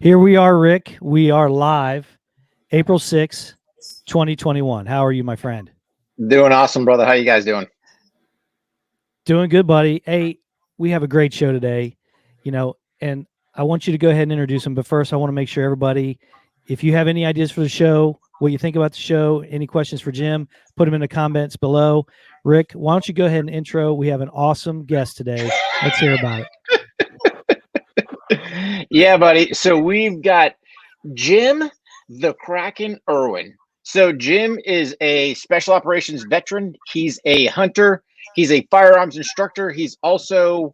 Here we are, Rick. We are live, April 6th, 2021. How are you, my friend? Doing awesome, brother. How you guys doing? Doing good, buddy. Hey, we have a great show today, and I want you to go ahead and introduce them. But first, I want to make sure everybody, if you have any ideas for the show, what you think about the show, any questions for Jim, put them in the comments below. Rick, why don't you go ahead and intro? We have an awesome guest today. Let's hear about it. Yeah, buddy. So we've got Jim the Kraken Irwin. So Jim is a special operations veteran. He's a hunter. He's a firearms instructor. He's also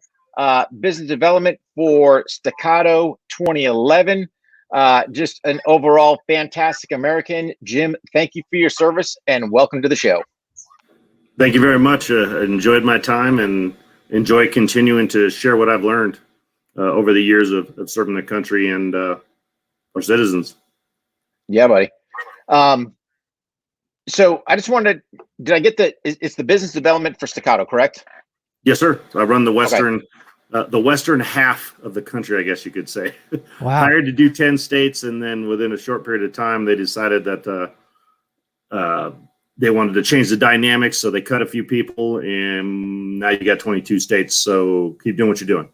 business development for Staccato 2011. Just an overall fantastic American. Jim, thank you for your service and welcome to the show. Thank you very much. I enjoyed my time and enjoy continuing to share what I've learned over the years of serving the country and our citizens. Yeah, buddy. So I just wanted to, did I get it's the business development for Staccato, correct? Yes, sir. I run the western half of the country, I guess you could say. Wow. Hired to do 10 states, and then within a short period of time, they decided that they wanted to change the dynamics, so they cut a few people, and now you got 22 states. So keep doing what you're doing.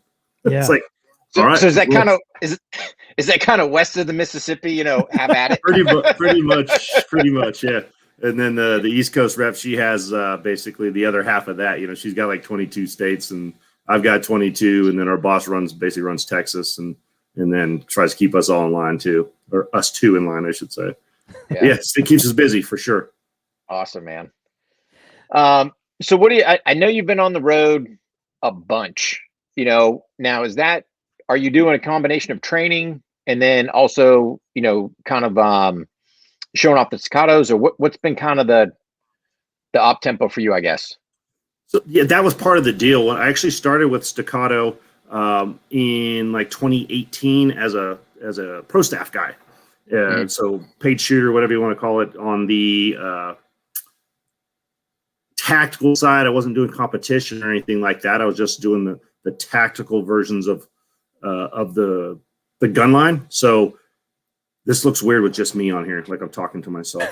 Yeah. It's like, so, all right. So is that kind of is that kind of west of the Mississippi? Have at it. pretty much, yeah. And then the East Coast rep, she has basically the other half of that. She's got like 22 states, and I've got 22. And then our boss runs Texas, and then tries to keep us all in line too, or us two in line, I should say. Yeah. Yes, it keeps us busy for sure. Awesome, man. So what do you? I know you've been on the road a bunch. Now are you doing a combination of training and then also kind of showing off the Staccatos, or what's been kind of the op tempo for you, I guess? So yeah, that was part of the deal. I actually started with Staccato in like 2018 as a pro staff guy. So paid shooter, whatever you want to call it, on the tactical side. I wasn't doing competition or anything like that. I was just doing the tactical versions of the gun line. So this looks weird with just me on here, like I'm talking to myself.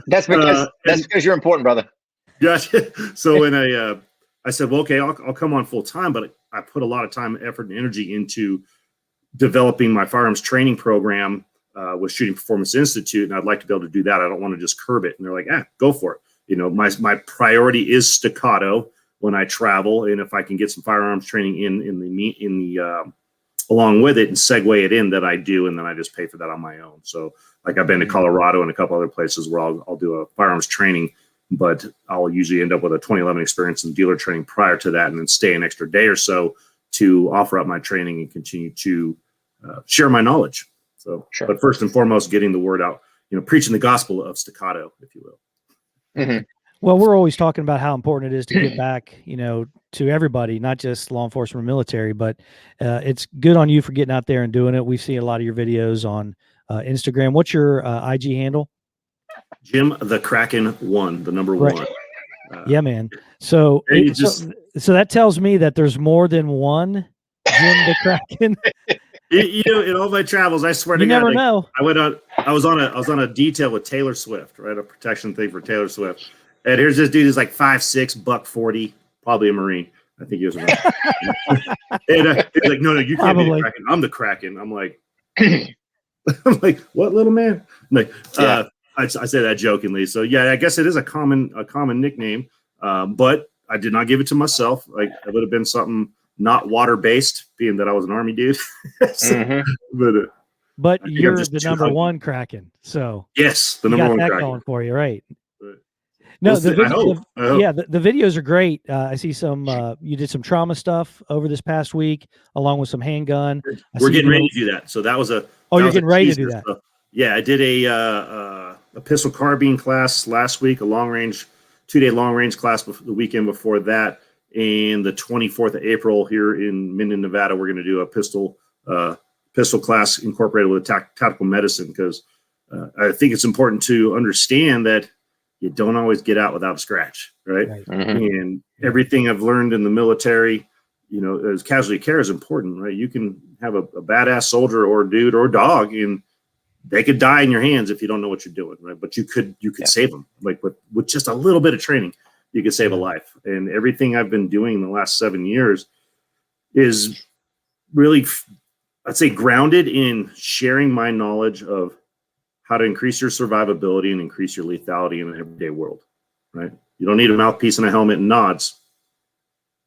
That's because you're important, brother. Yeah. So when I said, well, okay, I'll come on full time, but I put a lot of time, effort, and energy into developing my firearms training program with Shooting Performance Institute, and I'd like to be able to do that. I don't want to just curb it. And they're like, go for it. My priority is Staccato when I travel, and if I can get some firearms training in the along with it and segue it in, that I do, and then I just pay for that on my own. So like I've been to Colorado and a couple other places where I'll do a firearms training, but I'll usually end up with a 2011 experience in dealer training prior to that, and then stay an extra day or so to offer up my training and continue to share my knowledge. So, sure. But first and foremost, getting the word out, preaching the gospel of Staccato, if you will. Mm-hmm. Well, we're always talking about how important it is to get back, to everybody, not just law enforcement or military, but it's good on you for getting out there and doing it. We've seen a lot of your videos on Instagram. What's your IG handle? Jim the Kraken 1, the number right. 1. Yeah, man. So, so that tells me that there's more than one Jim the Kraken. In all my travels, I swear to God, never know. I was on a detail with Taylor Swift, right? A protection thing for Taylor Swift. And here's this dude who's like 5'6", $140, probably a Marine. I think he was a Marine. And he's like, no, you can't be the Kraken. I'm the Kraken. I'm like, what, little man? I'm like, yeah. I say that jokingly. So yeah, I guess it is a common nickname. But I did not give it to myself. Like it would have been something not water based, being that I was an Army dude. But you're the number one Kraken. So yes, the number one that Kraken going for you, right? No, the videos are great. I see some. You did some trauma stuff over this past week, along with some handgun. We're getting ready to do that. So that was a. Oh, you're getting ready to do that. So, yeah, I did a pistol carbine class last week, a 2-day long range class the weekend before that, and the 24th of April here in Minden, Nevada, we're going to do a pistol class incorporated with tactical medicine, because I think it's important to understand that you don't always get out without a scratch, right? Mm-hmm. And everything I've learned in the military, as casualty care is important, right? You can have a badass soldier or dude or dog, and they could die in your hands if you don't know what you're doing, right? But you could save them, like with just a little bit of training, you could save a life. And everything I've been doing in the last 7 years is really, I'd say, grounded in sharing my knowledge of how to increase your survivability and increase your lethality in an everyday world, right? You don't need a mouthpiece and a helmet and nods,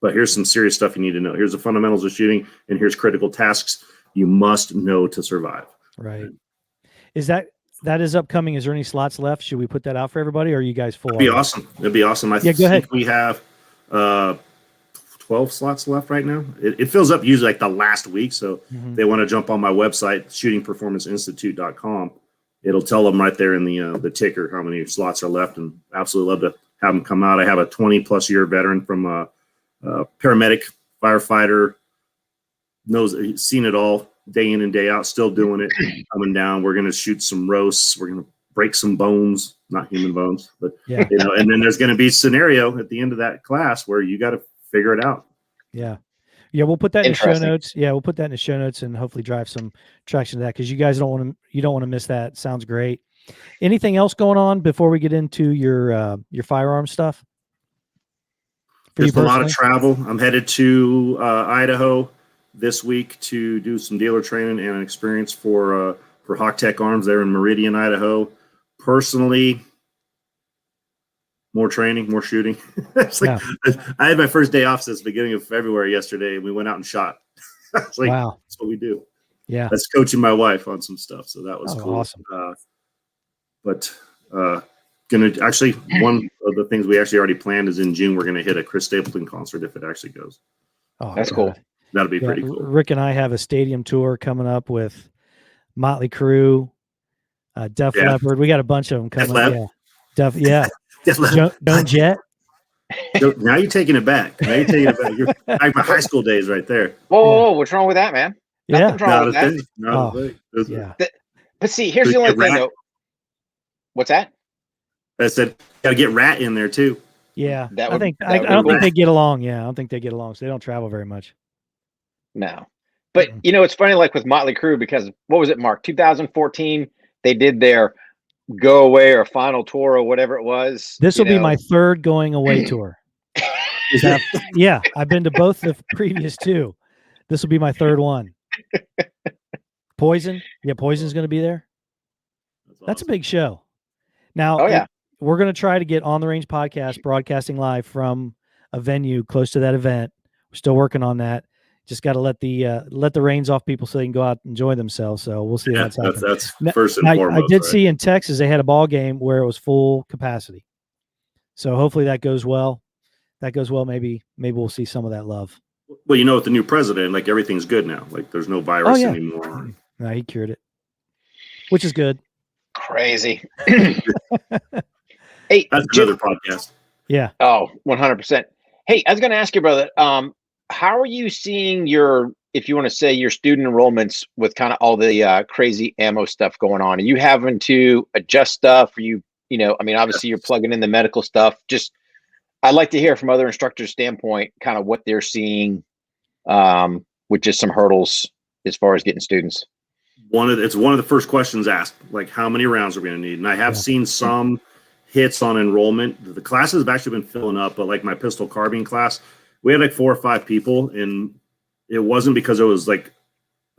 but here's some serious stuff you need to know. Here's the fundamentals of shooting, and here's critical tasks you must know to survive. Right. Is that is upcoming? Is there any slots left? Should we put that out for everybody, or are you guys full? It'd be awesome. It'd be awesome. I think we have 12 slots left right now. It fills up usually like the last week. So they want to jump on my website, shootingperformanceinstitute.com. It'll tell them right there in the ticker how many slots are left, and absolutely love to have them come out. I have a 20+ year veteran from paramedic, firefighter, he's seen it all day in and day out, still doing it, coming down. We're going to shoot some roasts. We're going to break some bones, not human bones, but and then there's going to be a scenario at the end of that class where you got to figure it out. Yeah. We'll put that in the show notes. Yeah. We'll put that in the show notes and hopefully drive some traction to that, because you guys don't want to miss that. Sounds great. Anything else going on before we get into your firearm stuff? There's a lot of travel. I'm headed to Idaho this week to do some dealer training and an experience for HOGG Tech Arms there in Meridian, Idaho. Personally, more training, more shooting. I had my first day off since the beginning of February yesterday, and we went out and shot. It's like, wow, that's what we do. Yeah, that's coaching my wife on some stuff, so that was cool. Awesome. Gonna actually, one of the things we actually already planned is in June we're gonna hit a Chris Stapleton concert if it actually goes. Oh, that's cool. That'll be pretty cool. Rick and I have a stadium tour coming up with Motley Crue, Def Leppard. We got a bunch of them coming up. Don't Jet. Now you're taking it back. You're like my high school days right there. Whoa, what's wrong with that, man? Nothing's wrong with that. But see, here's the only thing though. What's that? I said, got to get Rat in there too. Yeah, I don't think they get along. Yeah, I don't think they get along. So they don't travel very much. No, but it's funny, like with Motley Crue, because what was it, Mark? 2014, they did their go away or final tour or whatever it was. This will be my third going away tour. Yeah, I've been to both the previous two. This will be my third one. Poison. Yeah, Poison's going to be there. That's a big show. Now, we're going to try to get On the Range podcast broadcasting live from a venue close to that event. We're still working on that. Just got to let the reins off people so they can go out and enjoy themselves. So we'll see what's happening. That's first and foremost. I did see in Texas they had a ball game where it was full capacity. So hopefully that goes well. Maybe we'll see some of that love. Well, with the new president, like everything's good now. Like there's no virus anymore. No, he cured it, which is good. Crazy. Hey, that's another podcast. Yeah. Oh, 100%. Hey, I was going to ask you, brother, how are you seeing your student enrollments with kind of all the crazy ammo stuff going on? Are you having to adjust stuff? Are you, obviously you're plugging in the medical stuff. Just, I'd like to hear from other instructors' standpoint, kind of what they're seeing with just some hurdles as far as getting students. It's one of the first questions asked, like how many rounds are we going to need? And I have seen some hits on enrollment. The classes have actually been filling up, but like my pistol carbine class, we had like 4 or 5 people, and it wasn't because it was like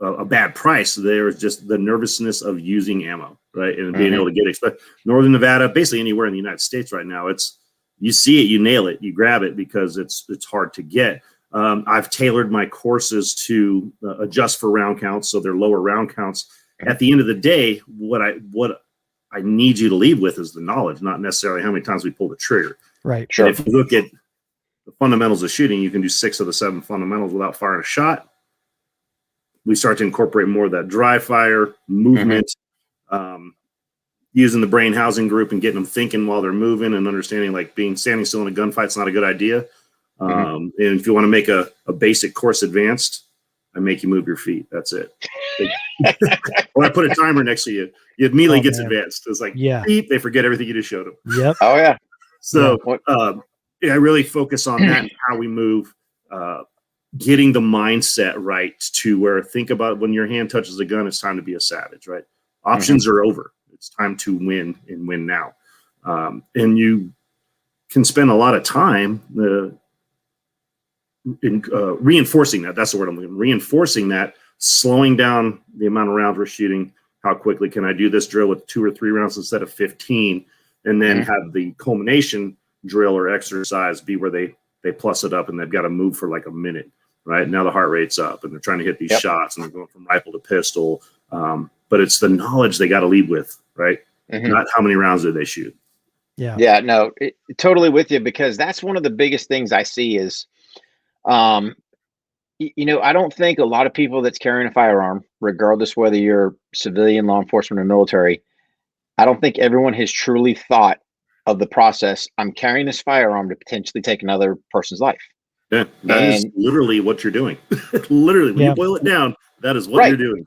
a bad price. There was just the nervousness of using ammo, right? And being able to get it. Northern Nevada, basically anywhere in the United States right now, you see it, you nail it, you grab it because it's hard to get. I've tailored my courses to adjust for round counts, so they're lower round counts. At the end of the day, what I need you to leave with is the knowledge, not necessarily how many times we pull the trigger. Right. Sure. And if you look at the fundamentals of shooting, you can do 6 of the 7 fundamentals without firing a shot. We start to incorporate more of that dry fire, movement, using the brain housing group and getting them thinking while they're moving and understanding like standing still in a gunfight's not a good idea. And if you want to make a basic course advanced, I make you move your feet. That's it. Or I put a timer next to you. It immediately gets advanced. It's like, beep, they forget everything you just showed them. Yep. Oh, yeah. So I really focus on that and how we move. getting the mindset right to where think about when your hand touches the gun, it's time to be a savage, right? Options are over. It's time to win and win now. And you can spend a lot of time in reinforcing that. That's the word I'm looking for. Reinforcing that, slowing down the amount of rounds we're shooting. How quickly can I do this drill with 2 or 3 rounds instead of 15? And then have the culmination drill or exercise be where they plus it up and they've got to move for like a minute, right? Now the heart rate's up and they're trying to hit these shots and they're going from rifle to pistol. But it's the knowledge they got to lead with, right? Not how many rounds did they shoot. Yeah, no, totally with you, because that's one of the biggest things I see is, you know, I don't think a lot of people that's carrying a firearm, regardless whether you're civilian, law enforcement, or military, I don't think everyone has truly thought of the process. I'm carrying this firearm to potentially take another person's life. Yeah, that is literally what you're doing. Literally, when you boil it down, that is what you're doing.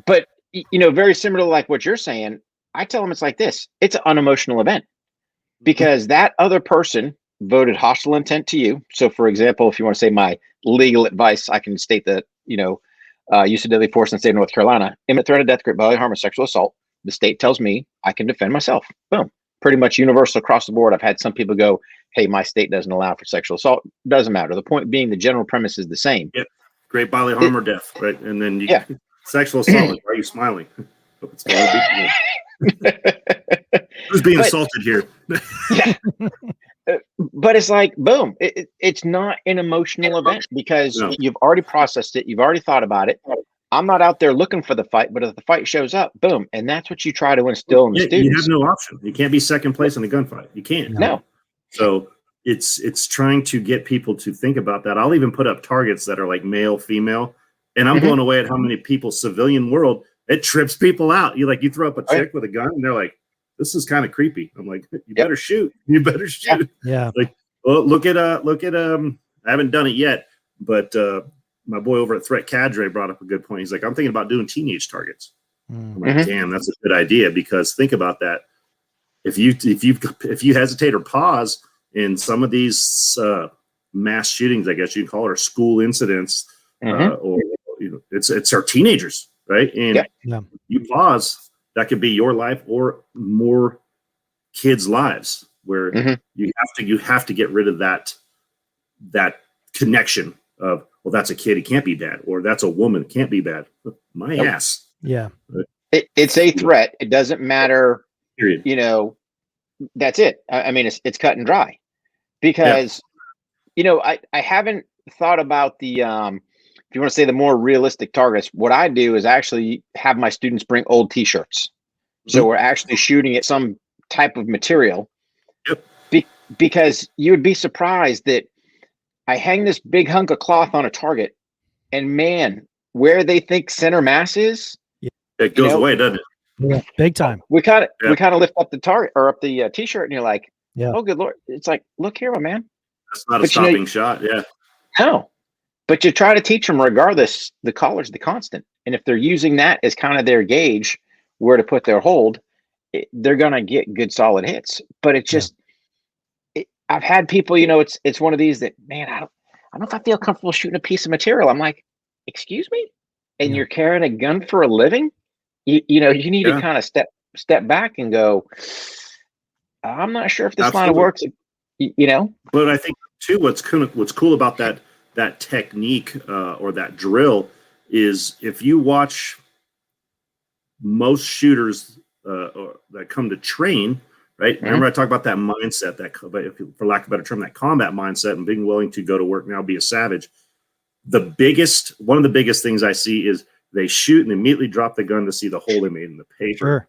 But, you know, very similar to like what you're saying, I tell them it's like this. It's an unemotional event because that other person voted hostile intent to you. So, for example, if you want to say my legal advice, I can state that, you know, use of deadly force in the state of North Carolina, imminent threat of death, great bodily harm, or sexual assault. The state tells me I can defend myself. Boom. Pretty much universal across the board. I've had some people go, hey, my state doesn't allow for sexual assault. Doesn't matter. The point being, the general premise is the same. Yep. Great bodily harm or death, right? And then sexual assault. Why are you smiling? Who's being assaulted here? But it's like, boom, it's not an emotional event because you've already processed it. You've already thought about it. I'm not out there looking for the fight, but if the fight shows up, boom. And that's what you try to instill in the students. You have no option. You can't be second place in a gunfight. You can't. No. So it's trying to get people to think about that. I'll even put up targets that are like male, female, and I'm blown away at how many people, civilian world, it trips people out. You throw up a chick with a gun and they're like, this is kind of creepy. I'm like, you better shoot. You better shoot. Yeah. Like, well, look at I haven't done it yet, but my boy over at Threat Cadre brought up a good point. He's like, I'm thinking about doing teenage targets. I'm like, damn, that's a good idea, because think about that. If you hesitate or pause in some of these mass shootings, I guess you can call it, or school incidents, or it's our teenagers, right? And you pause, that could be your life or more kids' lives, where you have to get rid of that connection of, well, that's a kid, he can't be bad, or that's a woman, it can't be bad. My ass. Yeah. It's a threat. It doesn't matter. Period. You know, that's it. I mean, it's cut and dry, because, you know, I haven't thought about the, if you want to say the more realistic targets, what I do is actually have my students bring old t-shirts. So we're actually shooting at some type of material. Because you would be surprised that I hang this big hunk of cloth on a target, and man, where they think center mass is, it goes away, doesn't it? Yeah, big time. We kind of lift up the target or up the t-shirt, and you're like, oh, good Lord. It's like, look here, my man. That's not a stopping shot. Yeah. No, but you try to teach them regardless. The collar's the constant. And if they're using that as kind of their gauge where to put their hold, they're going to get good solid hits. But it's just, I've had people, you know, it's one of these that, man, I don't know if I feel comfortable shooting a piece of material. I'm like, excuse me? And you're carrying a gun for a living? You know, you need to kind of step back and go, I'm not sure if this line of works, you know? But I think too, what's cool about that technique or that drill is, if you watch most shooters that come to train, right? Remember I talked about that mindset, for lack of a better term, that combat mindset, and being willing to go to work now, be a savage. One of the biggest things I see is they shoot and immediately drop the gun to see the hole they made in the paper. Sure.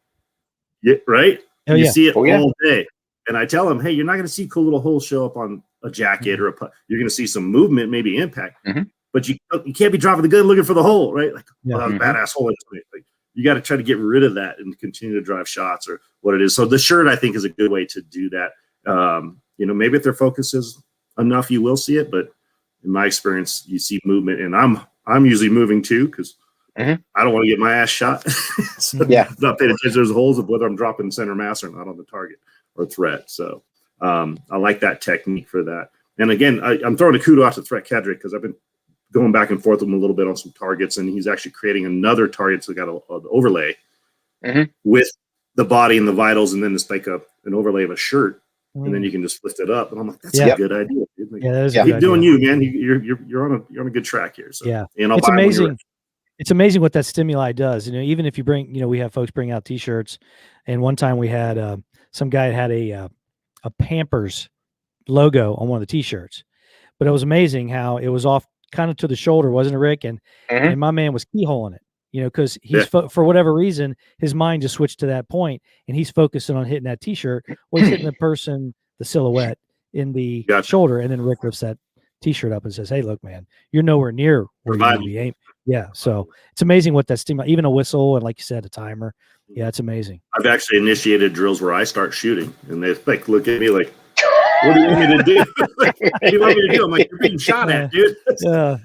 Yeah, right? Oh, you see it all day. And I tell them, hey, you're not going to see cool little holes show up on a jacket or you're going to see some movement, maybe impact, but you can't be dropping the gun looking for the hole, right? Like, well, that was a badass hole. Like, you got to try to get rid of that and continue to drive shots or what it is. So the shirt, I think, is a good way to do that. You know, maybe if their focus is enough, you will see it, but in my experience, you see movement, and I'm usually moving too, because I don't want to get my ass shot. So I'm not paying attention to those holes of whether I'm dropping center mass or not on the target or threat. So I like that technique for that. And again, I'm throwing a kudo out to Threat Cadre because I've been going back and forth with him a little bit on some targets, and he's actually creating another target. So got an overlay with the body and the vitals, and then it's like an overlay of a shirt, and then you can just lift it up. And I'm like, that's a good idea. Like, that is a keep good doing idea. you, man. You're on a good track here. So and it's amazing. It's amazing what that stimuli does. Even if you bring, we have folks bring out T-shirts, and one time we had some guy had a Pampers logo on one of the T-shirts, but it was amazing how it was off kind of to the shoulder, wasn't it, Rick? And my man was keyholing it, because he's for whatever reason his mind just switched to that point, and he's focusing on hitting that T-shirt. Well, he's hitting the person, the silhouette in the shoulder, and then Rick lifts that T-shirt up and says, "Hey, look, man, you're nowhere near where you need to be aiming." Yeah, so it's amazing what that stimuli, even a whistle, and like you said, a timer. Yeah, it's amazing. I've actually initiated drills where I start shooting, and they like look at me like, "What do you want me to do? What do you want me to do?" I'm like, "You're being shot at, dude."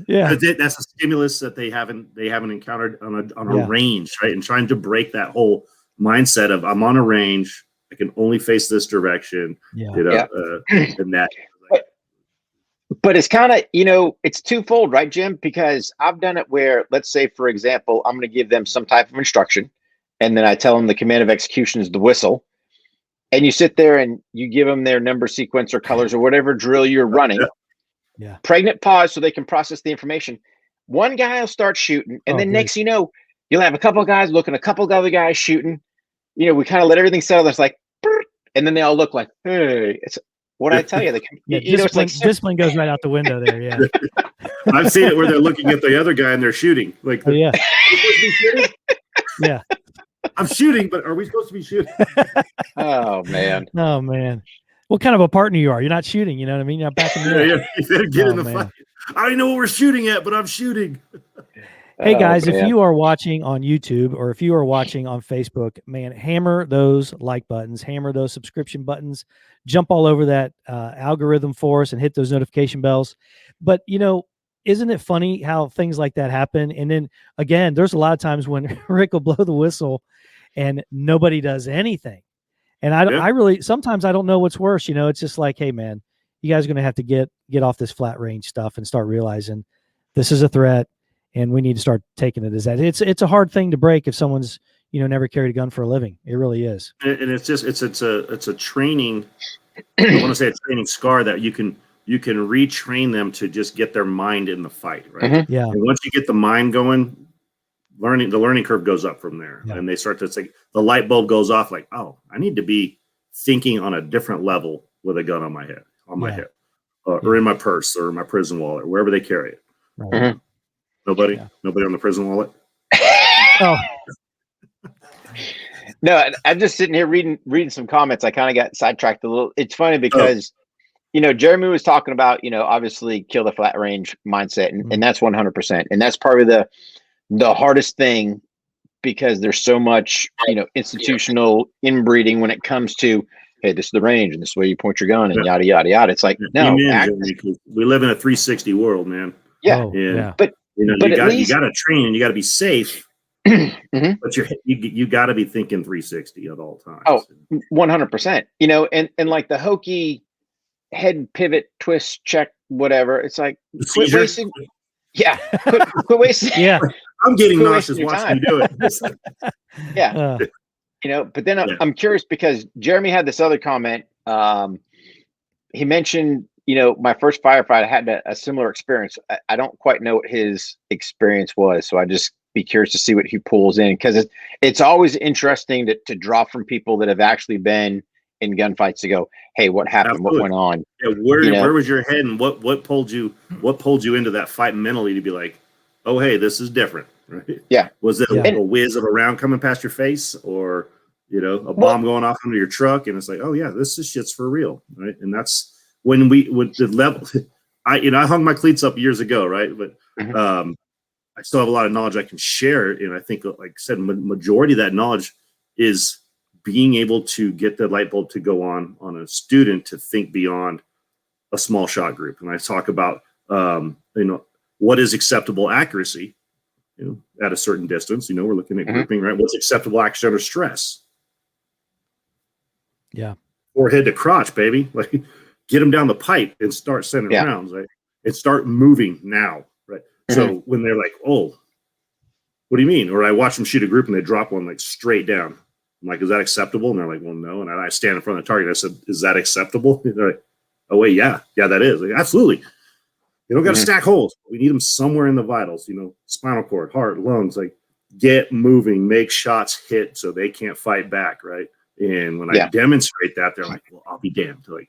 Yeah. That's a stimulus that they haven't encountered on a range, right? And trying to break that whole mindset of I'm on a range, I can only face this direction, and that. But it's kind of, it's twofold, right, Jim? Because I've done it where, let's say, for example, I'm going to give them some type of instruction, and then I tell them the command of execution is the whistle, and you sit there and you give them their number sequence or colors or whatever drill you're running. Pregnant pause so they can process the information. One guy will start shooting, and then next you know, you'll have a couple of guys looking, a couple of other guys shooting. We kind of let everything settle. It's like, and then they all look like, hey, it's what I tell you. It's like discipline goes right out the window there. Yeah, I've seen it where they're looking at the other guy and they're shooting. Like, yeah, I'm shooting, but are we supposed to be shooting? Oh man. What kind of a partner you are? You're not shooting. You know what I mean? You're back in the get in the fight. I don't know what we're shooting at, but I'm shooting. Hey guys, if you are watching on YouTube or if you are watching on Facebook, man, hammer those like buttons, hammer those subscription buttons, jump all over that algorithm for us and hit those notification bells. But, isn't it funny how things like that happen? And then again, there's a lot of times when Rick will blow the whistle and nobody does anything. And I really, sometimes I don't know what's worse. It's just like, hey man, you guys are going to have to get off this flat range stuff and start realizing this is a threat. And we need to start taking it as that. It's a hard thing to break if someone's never carried a gun for a living. It really is. And it's just it's a training. I want to say a training scar that you can retrain them to just get their mind in the fight, right? Yeah. And once you get the mind going, the learning curve goes up from there, and they start to say the light bulb goes off. Like, oh, I need to be thinking on a different level with a gun on my head, my hip, or in my purse or my prison wallet, or wherever they carry it. Right. Nobody on the prison wallet. Oh. No, I'm just sitting here reading some comments. I kind of got sidetracked a little. It's funny because, Jeremy was talking about, obviously kill the flat range mindset, and that's 100%. And that's probably the hardest thing because there's so much, institutional inbreeding when it comes to, hey, this is the range and this is where you point your gun and yada, yada, yada. It's like, no. We live in a 360 world, man. Yeah. But you got to train and you got to be safe, but you got to be thinking 360 at all times. Oh, 100%. And like the hokey head pivot twist check, whatever. It's like quit wasting. Yeah, quit wasting. Yeah, I'm getting nauseous watching you do it. Yeah, But then I'm curious because Jeremy had this other comment. He mentioned. My first firefight, I had a similar experience. I don't quite know what his experience was, so I just be curious to see what he pulls in because it's always interesting to draw from people that have actually been in gunfights to go, hey, what happened? Absolutely. What went on? Yeah, where was your head, and what pulled you into that fight mentally to be like, oh, hey, this is different, right? Yeah. Was it a whiz of a round coming past your face, or a bomb going off under your truck, and it's like, oh yeah, this shit's for real, right? And that's when the level, I hung my cleats up years ago, right? But I still have a lot of knowledge I can share, and I think, like I said, majority of that knowledge is being able to get the light bulb to go on a student to think beyond a small shot group. And I talk about what is acceptable accuracy, at a certain distance. We're looking at grouping, right? What's acceptable accuracy under stress? Yeah, forehead to crotch, baby. Like. get them down the pipe and start sending rounds, right? And start moving now, right? So when they're like, oh, what do you mean? Or I watch them shoot a group and they drop one like straight down. I'm like, is that acceptable? And they're like, well, no. And I stand in front of the target. I said, is that acceptable? And they're like, oh, wait, yeah, that is. Like, absolutely. You don't got to stack holes. We need them somewhere in the vitals, spinal cord, heart, lungs. Like, get moving, make shots hit so they can't fight back, right? And when I demonstrate that, they're like, well, I'll be damned. Like,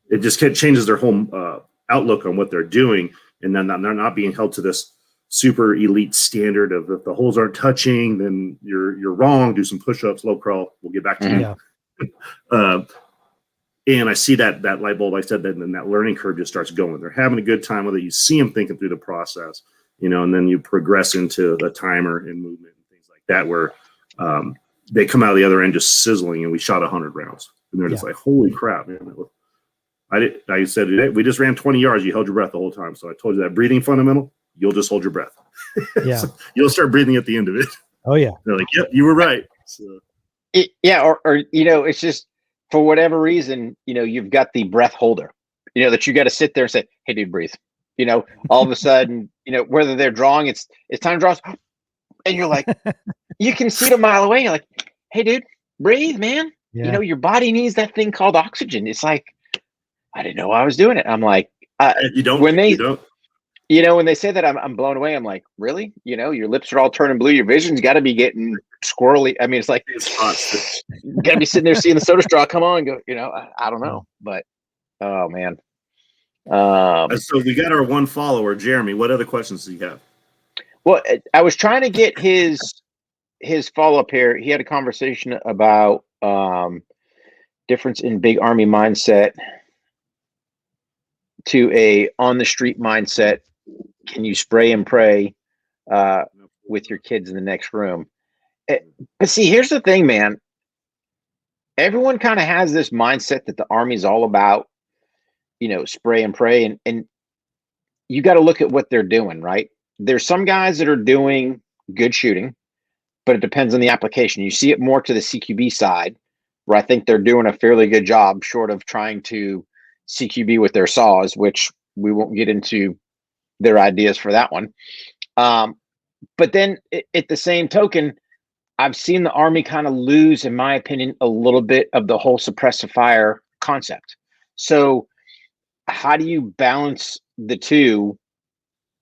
it just changes their whole outlook on what they're doing. And then they're not being held to this super elite standard of if the holes aren't touching, then you're wrong. Do some push-ups, low crawl. We'll get back to you. And I see that light bulb, like I said, then that learning curve just starts going. They're having a good time with it. You see them thinking through the process, and then you progress into the timer and movement and things like that, where they come out of the other end just sizzling, and we shot 100 rounds. And they're just like, holy crap, man. I said, hey, we just ran 20 yards. You held your breath the whole time. So I told you that breathing fundamental, you'll just hold your breath. Yeah. So you'll start breathing at the end of it. Oh, yeah. They're like, yep, you were right. So. Or it's just for whatever reason, you've got the breath holder, that you got to sit there and say, hey, dude, breathe. All of a sudden, whether they're drawing, it's time to draw. And you're like, you can see it a mile away. You're like, hey, dude, breathe, man. Yeah. Your body needs that thing called oxygen. It's like, I didn't know I was doing it. I'm like, you don't. When they say that, I'm blown away. I'm like, really? Your lips are all turning blue. Your vision's got to be getting squirrely. I mean, it's like, you got to be sitting there seeing the soda straw come on. Go, I don't know, but oh man. So we got our one follower, Jeremy. What other questions do you have? Well, I was trying to get his follow up here. He had a conversation about difference in big army mindset to a on the street mindset. Can you spray and pray with your kids in the next room? But see, here's the thing, man. Everyone kind of has this mindset that the Army's all about, spray and pray. And you got to look at what they're doing, right? There's some guys that are doing good shooting, but it depends on the application. You see it more to the CQB side, where I think they're doing a fairly good job, short of trying to CQB with their saws, which we won't get into their ideas for that one. But then at the same token, I've seen the Army kind of lose, in my opinion, a little bit of the whole suppressive fire concept. So how do you balance the two?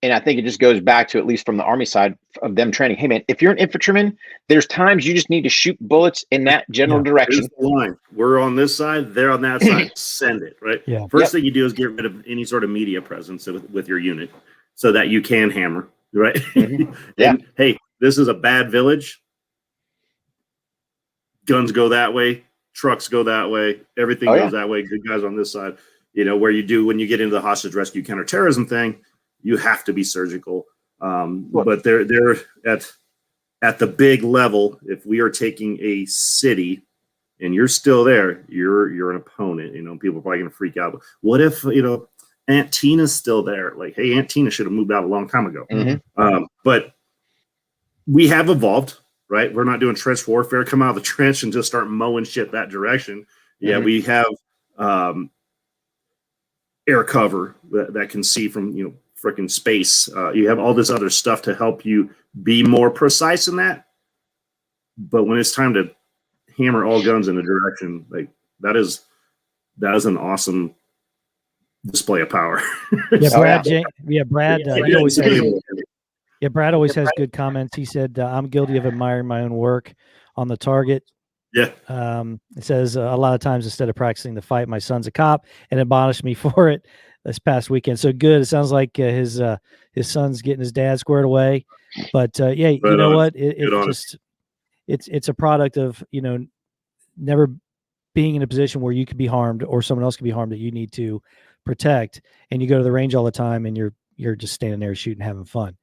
And I think it just goes back to, at least from the Army side of them training, hey man, if you're an infantryman, there's times you just need to shoot bullets in that general direction. The line. We're on this side, they're on that side. Send it, right? Yeah. First thing you do is get rid of any sort of media presence with your unit so that you can hammer, right? And, hey, this is a bad village. Guns go that way. Trucks go that way. Everything goes that way. Good guys on this side. Where you do when you get into the hostage rescue counterterrorism thing, you have to be surgical. But they're at the big level. If we are taking a city and you're still there, you're an opponent. People are probably going to freak out. But what if Aunt Tina's still there? Like, hey, Aunt Tina should have moved out a long time ago. But we have evolved, right? We're not doing trench warfare. Come out of the trench and just start mowing shit that direction. Yeah, we have air cover that can see from freaking space. You have all this other stuff to help you be more precise in that. But when it's time to hammer all guns in a direction, like that is an awesome display of power. Brad. He always has, Brad always has good comments. He said, "I'm guilty of admiring my own work on the target." Yeah. It says a lot of times instead of practicing the fight, my son's a cop and admonished me for it this past weekend. So good. It sounds like his son's getting his dad squared away. But you know what? It's a product of never being in a position where you could be harmed or someone else could be harmed that you need to protect. And you go to the range all the time and you're just standing there shooting, having fun.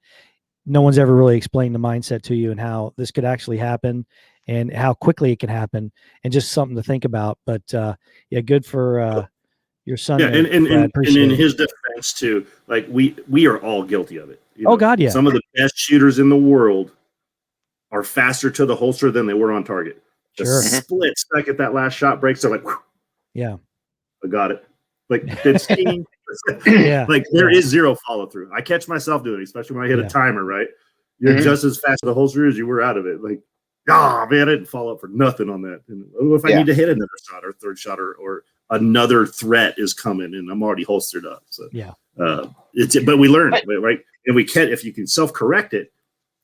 No one's ever really explained the mindset to you and how this could actually happen and how quickly it can happen, and just something to think about. But good for your son. Yeah, and in his defense too, like we are all guilty of it. God, yeah. Some of the best shooters in the world are faster to the holster than they were on target. The split second that last shot breaks, they're like, whew, yeah, I got it. like dead steam. Yeah. Like there is zero follow through. I catch myself doing it, especially when I hit a timer, right? You're just as fast at the holster as you were out of it. Like, oh man, I didn't follow up for nothing on that. And if I need to hit another shot or third shot or another threat is coming and I'm already holstered up. So but we learn, right? And we can, if you can self-correct it,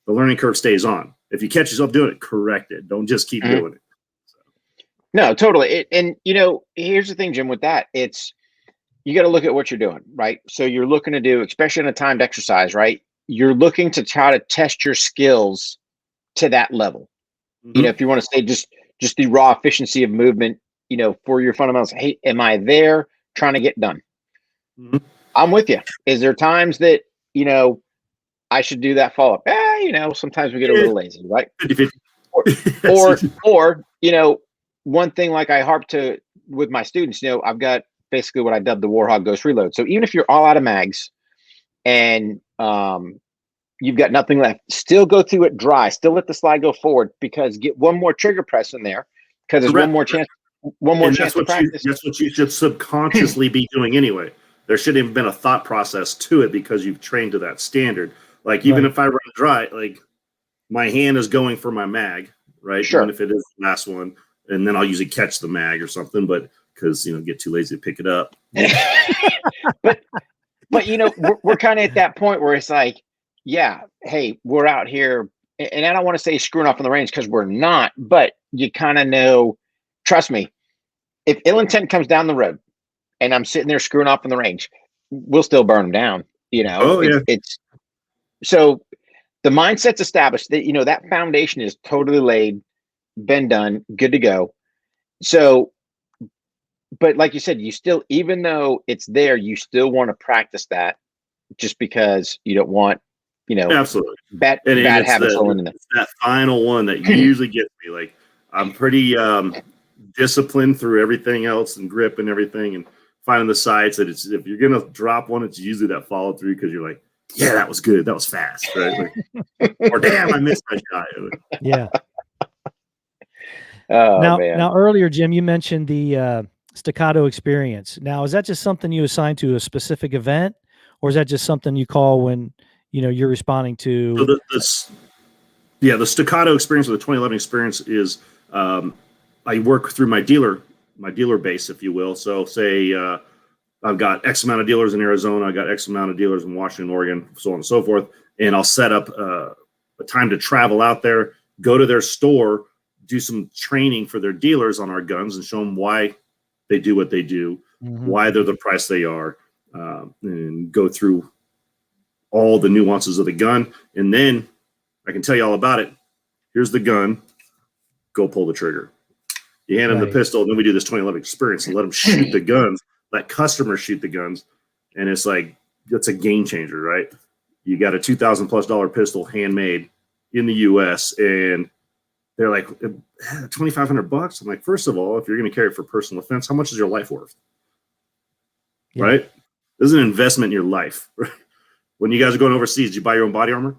the learning curve stays on. If you catch yourself doing it, correct it. Don't just keep doing it. So. No, totally. And here's the thing, Jim, with that, you got to look at what you're doing, right? So you're looking to do, especially in a timed exercise, right? You're looking to try to test your skills to that level. If you want to say just the raw efficiency of movement, for your fundamentals. Hey, am I there trying to get done? I'm with you. Is there times that, I should do that follow up? Sometimes we get a little lazy, right? Or, one thing like I harp to with my students, I've got basically what I dubbed the War HOGG Ghost Reload. So even if you're all out of mags and you've got nothing left, still go through it dry, still let the slide go forward, because get one more trigger press in there, because there's one more chance to practice. That's what you should subconsciously be doing anyway. There shouldn't have been a thought process to it because you've trained to that standard. Like even if I run dry, like my hand is going for my mag, right? Sure. Even if it is the last one, and then I'll usually catch the mag or something, but because get too lazy to pick it up. but we're kind of at that point where it's like, hey, we're out here, and I don't want to say screwing off on the range because we're not, but you kind of know, trust me, if ill intent comes down the road and I'm sitting there screwing off on the range, we'll still burn them down. It's so the mindset's established that, that foundation is totally laid, been done, good to go. So, but like you said, you still, even though it's there, you still want to practice that just because you don't want, absolutely bad habits rolling in there. That final one that usually gets me. Like I'm pretty disciplined through everything else and grip and everything, and finding the sights that if you're gonna drop one, it's usually that follow through because you're like, yeah, that was good, that was fast, right? Like, or damn, I missed my shot. Yeah. Man. Now earlier, Jim, you mentioned the staccato experience. Now, is that just something you assign to a specific event, or is that just something you call when you're responding to? So the staccato experience, or the 2011 experience, is I work through my dealer base, if you will. So say I've got X amount of dealers in Arizona, I got X amount of dealers in Washington, Oregon, so on and so forth, and I'll set up a time to travel out there, go to their store, do some training for their dealers on our guns, and show them why they do what they do, why they're the price they are, and go through all the nuances of the gun. And then I can tell you all about it. Here's the gun. Go pull the trigger. You hand them the pistol, and then we do this 2011 experience and let them shoot the guns, let customers shoot the guns. And it's like, that's a game changer, right? You got a $2,000+ pistol handmade in the US, and they're like, $2,500. I'm like, first of all, if you're going to carry it for personal defense, how much is your life worth? Yeah. Right? This is an investment in your life. When you guys are going overseas, did you buy your own body armor?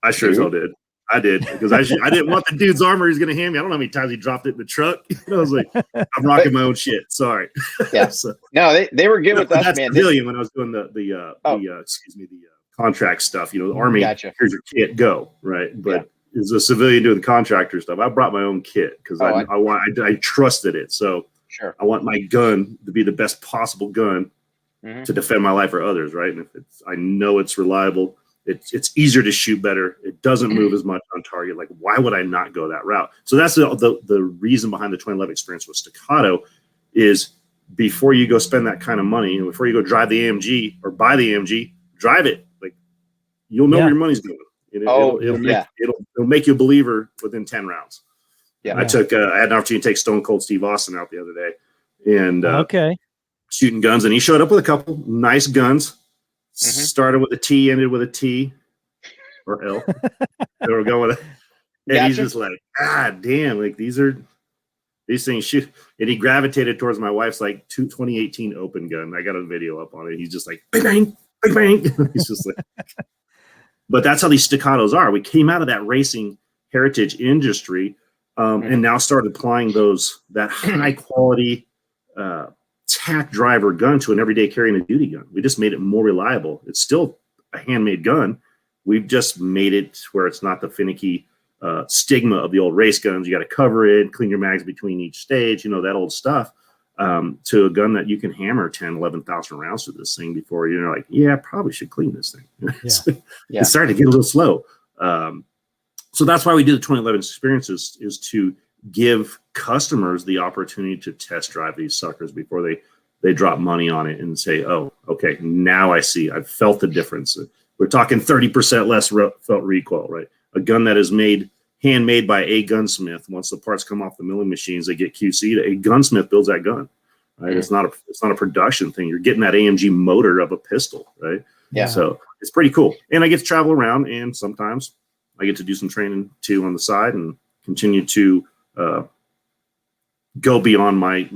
I sure as hell did. I did, because I didn't want the dude's armor he's going to hand me. I don't know how many times he dropped it in the truck. I was like, I'm rocking my own shit. Sorry. Yeah. So, no, they were good with us, that's man. Brazilian when I was doing the contract stuff. The Army, here's your kit, go. Right. But as a civilian doing the contractor stuff, I brought my own kit because I trusted it. So sure, I want my gun to be the best possible gun to defend my life or others. Right. And if I know it's reliable, it's easier to shoot better. It doesn't move as much on target. Like, why would I not go that route? So that's the reason behind the 2011 experience with staccato is before you go spend that kind of money, and before you go drive the AMG or buy the AMG, drive it. Like, you'll know where your money's going. It'll make you a believer within 10 rounds. Yeah. I had an opportunity to take Stone Cold Steve Austin out the other day, and shooting guns, and he showed up with a couple nice guns. Started with a T, ended with a T or L. They were going with it. And he's just like, damn, like these things shoot. And he gravitated towards my wife's 2018 open gun. I got a video up on it. He's just like, bang, bang, bang, bang. He's just like, but that's how these staccatos are. We came out of that racing heritage industry and now started applying that high quality tack driver gun to an everyday carry and a duty gun. We just made it more reliable. It's still a handmade gun. We've just made it where it's not the finicky stigma of the old race guns. You got to cover it, clean your mags between each stage, that old stuff, to a gun that you can hammer 10, 11,000 rounds to this thing before you're like, yeah, I probably should clean this thing. It's starting to get a little slow. So that's why we do the 2011 experiences, is to give customers the opportunity to test drive these suckers before they drop money on it and say, oh, okay, now I see. I've felt the difference. We're talking 30% less felt recoil, right? A gun that is handmade by a gunsmith. Once the parts come off the milling machines, they get QC'd. A gunsmith builds that gun, right? It's not a production thing. You're getting that AMG motor of a pistol, right? Yeah. So it's pretty cool. And I get to travel around, and sometimes I get to do some training too on the side and continue to go beyond my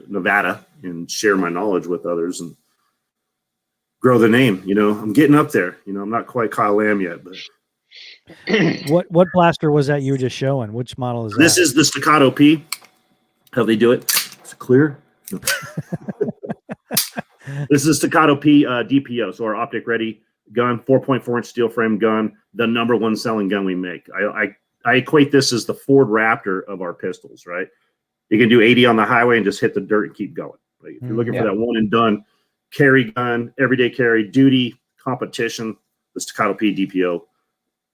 Nevada and share my knowledge with others and grow the name. I'm getting up there. I'm not quite Kyle Lamb yet, but What blaster was that you were just showing? Which model is that? this is the Staccato P. How they do it? It's clear. This is Staccato P DPO, so our optic ready gun, 4.4-inch steel frame gun, the number one selling gun we make. I equate this as the Ford Raptor of our pistols, right? You can do 80 on the highway and just hit the dirt and keep going. Like, if you're looking for that one and done carry gun, everyday carry, duty, competition, the Staccato P DPO,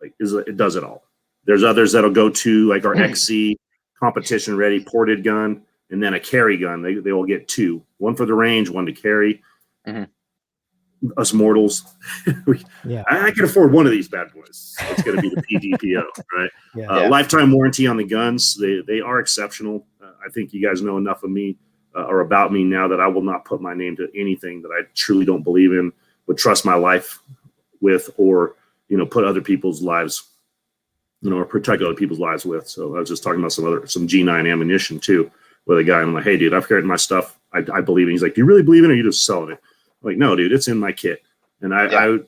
it does it all. There's others that'll go to like our XC competition ready ported gun, and then a carry gun. They will get two, one for the range, one to carry. Us mortals, I can afford one of these bad boys. It's going to be the PDPO, right? Lifetime warranty on the guns. They are exceptional. I think you guys know enough of me or about me now that I will not put my name to anything that I truly don't believe in, would trust my life with, or put other people's lives, or protect other people's lives with. So I was just talking about some G9 ammunition too, with a guy. I'm like, hey, dude, I've carried my stuff. I believe in. He's like, do you really believe in it, or are you just selling it? I'm like, no, dude, it's in my kit. And I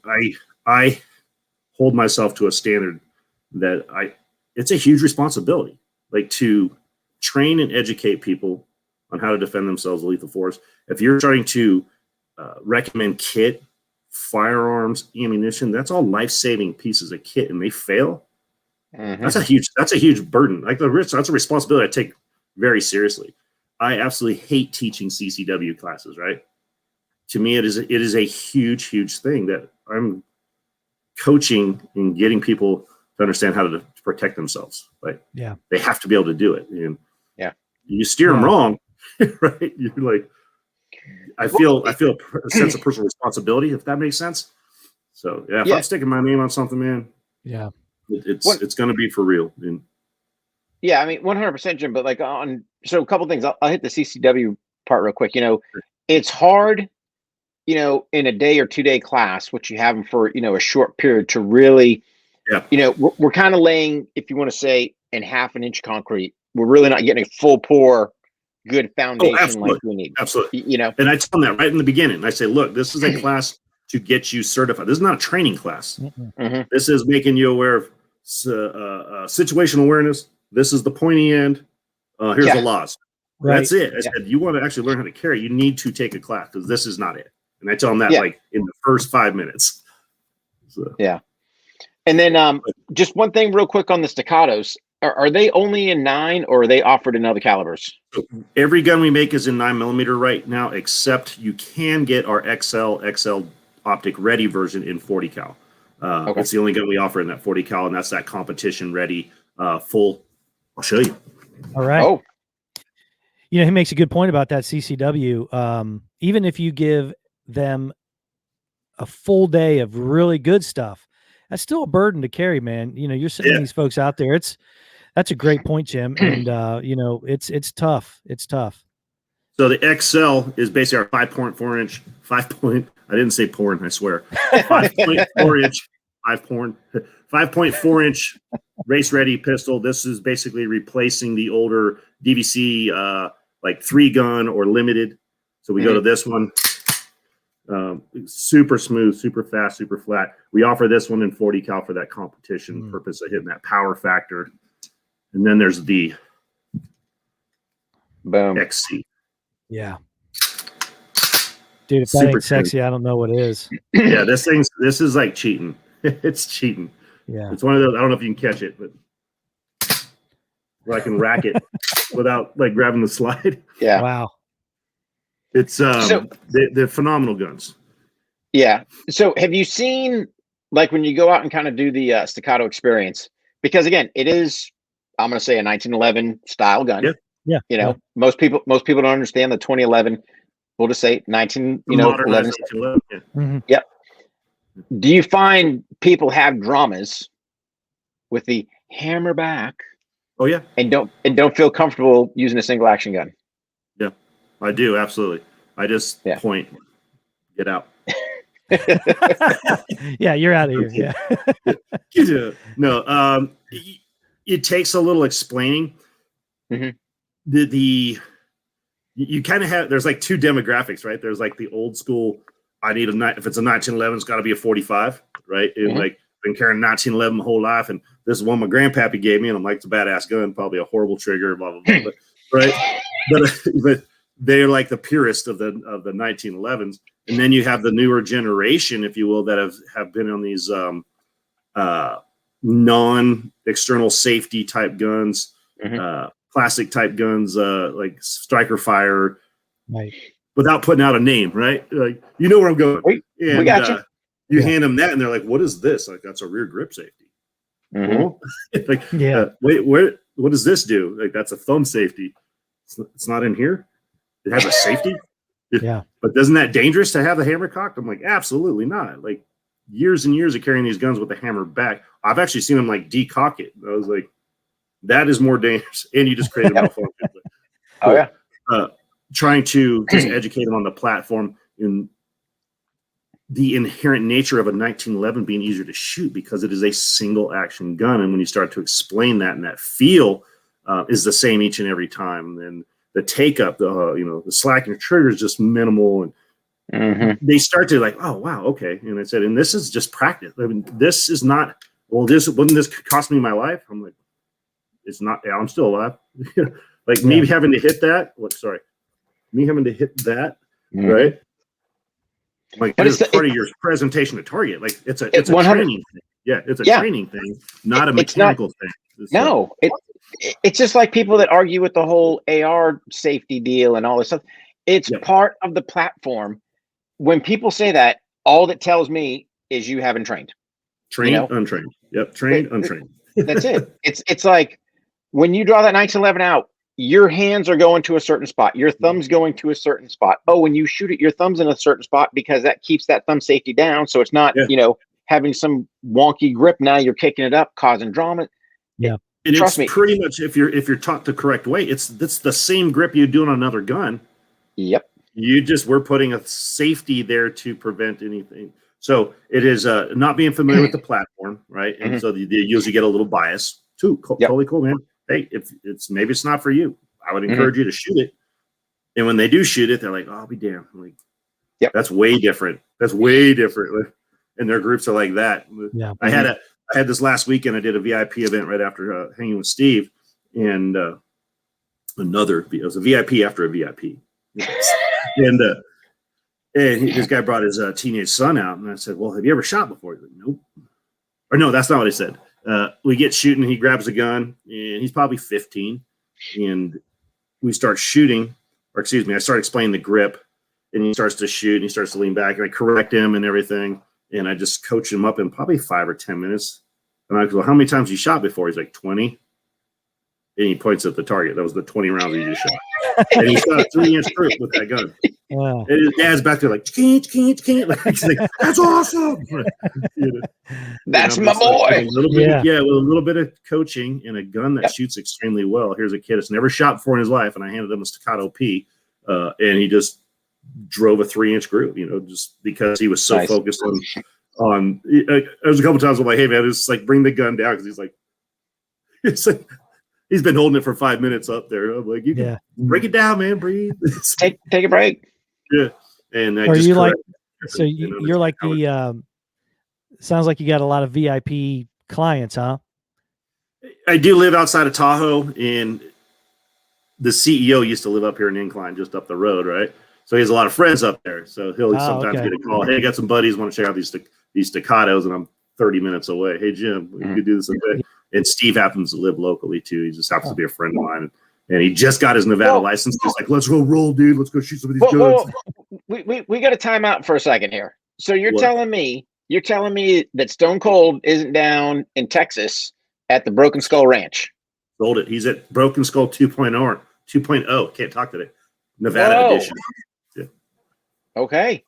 hold myself to a standard that it's a huge responsibility, like to train and educate people on how to defend themselves with lethal force. If you're starting to recommend kit, firearms, ammunition, that's all life-saving pieces of kit, and they fail. That's a huge burden. Like that's a responsibility I take very seriously. I absolutely hate teaching CCW classes, right? To me, it is a huge thing that I'm coaching and getting people to understand how to protect themselves. Like, they have to be able to do it. And you steer them wrong, right? You're like, I feel a sense of personal responsibility, if that makes sense. So if I'm sticking my name on something, man, it's going to be for real. And, I mean, 100%, Jim. But so a couple things. I'll hit the CCW part real quick. It's hard, in a day or 2 day class, which you have them for, a short period to really, we're kind of laying, if you want to say, in half an inch concrete. We're really not getting a full pour, good foundation like we need. Absolutely. And I tell them that right in the beginning. I say, look, this is a class to get you certified. This is not a training class. This is making you aware of situational awareness. This is the pointy end. Here's the laws. Right. That's it. I said, you want to actually learn how to carry, you need to take a class, because this is not it. And I tell them that like in the first 5 minutes. So. And then just one thing real quick on the staccatos. Are they only in 9, or are they offered in other calibers? So every gun we make is in 9mm right now, except you can get our XL optic ready version in 40 cal. It's the only gun we offer in that 40 cal, and that's that competition ready full. I'll show you. All right. He makes a good point about that CCW. Even if you give them a full day of really good stuff, that's still a burden to carry, man. You're sending these folks out there. That's a great point, Jim. And it's tough. It's tough. So the XL is basically our 5.4-inch, I didn't say porn, I swear. 5.4-inch, 5.4-inch race ready pistol. This is basically replacing the older DVC like 3-gun or limited. So we go to this one. Super smooth, super fast, super flat. We offer this one in 40 cal for that competition purpose of hitting that power factor. And then there's the XC. Yeah. Dude, if that Super ain't sexy, I don't know what is. Yeah, this is like cheating. It's cheating. Yeah. It's one of those. I don't know if you can catch it, but where I can rack it without like grabbing the slide. Yeah. Wow. It's they're phenomenal guns. Yeah. So have you seen, like, when you go out and kind of do the staccato experience? Because again, it is, I'm going to say, a 1911 style gun. Yeah. Yeah. You know, most people don't understand the 2011. We'll just say 19, Modernized 11. 1911. Yeah. Mm-hmm. Yep. Do you find people have dramas with the hammer back? Oh yeah. And don't feel comfortable using a single action gun? Yeah, I do, absolutely. I just point, get out. Yeah, you're out of here. Yeah. No, it takes a little explaining. Mm-hmm. You kind of have, there's like two demographics, right? There's like the old school, if it's a 1911, it's got to be a 45, right? And like, been carrying 1911 my whole life, and this is one my grandpappy gave me, and I'm like, it's a badass gun, probably a horrible trigger, blah blah blah. But right, but they're like the purist of the 1911s, and then you have the newer generation, if you will, that have been on these non-external safety type guns, plastic type guns, like striker fire, right? Without putting out a name, right? Like, you know where I'm going. We got you. You hand them that, and they're like, "What is this?" Like, that's a rear grip safety. Like, wait, what does this do? Like, that's a thumb safety. It's not in here. It has a safety. Yeah. But isn't that dangerous to have the hammer cocked? I'm like, absolutely not. Like, years and years of carrying these guns with the hammer back, I've actually seen them like decock it. I was like, that is more dangerous. And you just create a malfunction. Trying to just educate them on the platform in the inherent nature of a 1911 being easier to shoot because it is a single action gun. And when you start to explain that, and that feel is the same each and every time, and the take up, the slack in your trigger is just minimal. And they start to like, oh, wow. Okay. And I said, and this is just practice. I mean, this is not, wouldn't this cost me my life? I'm like, it's not, I'm still alive. Like me having to hit that. Me having to hit that. Right. Like, but it's part of your presentation to target. Like, it's a training thing. Yeah, it's a training thing, not a mechanical thing. No, it's just like people that argue with the whole AR safety deal and all this stuff. It's part of the platform. When people say that, all that tells me is you haven't trained. Untrained. Yep, trained, untrained. That's it. It's like when you draw that 1911 out, your hands are going to a certain spot. Your thumb's going to a certain spot. Oh, when you shoot it, your thumb's in a certain spot because that keeps that thumb safety down. So it's not, having some wonky grip. Now you're kicking it up, causing drama. Yeah. And trust me, pretty much if you're taught the correct way, it's the same grip you do on another gun. Yep. We're putting a safety there to prevent anything. So it is not being familiar with the platform, right? And so you usually get a little bias too. Totally cool, man. Hey, if maybe it's not for you, I would encourage you to shoot it. And when they do shoot it, they're like, "Oh, I'll be damned." I'm like, that's way different. That's way different. And their groups are like that. Yeah. I had this last weekend. I did a VIP event right after hanging with Steve, and it was a VIP after a VIP. And this guy brought his teenage son out, and I said, "Well, have you ever shot before?" He's like, "Nope." Or no, that's not what he said. We get shooting. He grabs a gun, and he's probably 15, and we start shooting. Or excuse me, I start explaining the grip, and he starts to shoot, and he starts to lean back, and I correct him and everything, and I just coach him up in probably 5 or 10 minutes. And I go, "Well, how many times you shot before?" He's like, 20. And he points at the target. That was the 20 rounds he just shot. And he shot a 3-inch group with that gun. Wow. And his dad's back there like, can't. Like, he's like, "That's awesome." That's my boy. With a little bit of coaching and a gun that shoots extremely well. Here's a kid that's never shot before in his life, and I handed him a staccato P, and he just drove a 3-inch groove, just because he was so focused on. There was a couple times I'm like, "Hey man, just like bring the gun down," because it's like he's been holding it for 5 minutes up there. I'm like, "You can break it down, man. Breathe. Take a break." Yeah. And are you like? So you're like the. Sounds like you got a lot of VIP clients, huh? I do live outside of Tahoe, and the CEO used to live up here in Incline, just up the road, right? So he has a lot of friends up there. So he'll sometimes okay. get a call. Hey, I got some buddies want to check out these staccatos, and I'm 30 minutes away. Hey, Jim, we could do this someday. And Steve happens to live locally too. He just happens to be a friend of mine. And he just got his Nevada license. He's like, let's go roll, dude. Let's go shoot some of these guns. We got to time out for a second here. So you're telling me that Stone Cold isn't down in Texas at the Broken Skull Ranch? Sold it. He's at Broken Skull 2.0 or 2.0. Can't talk today. Nevada edition. Yeah. Okay.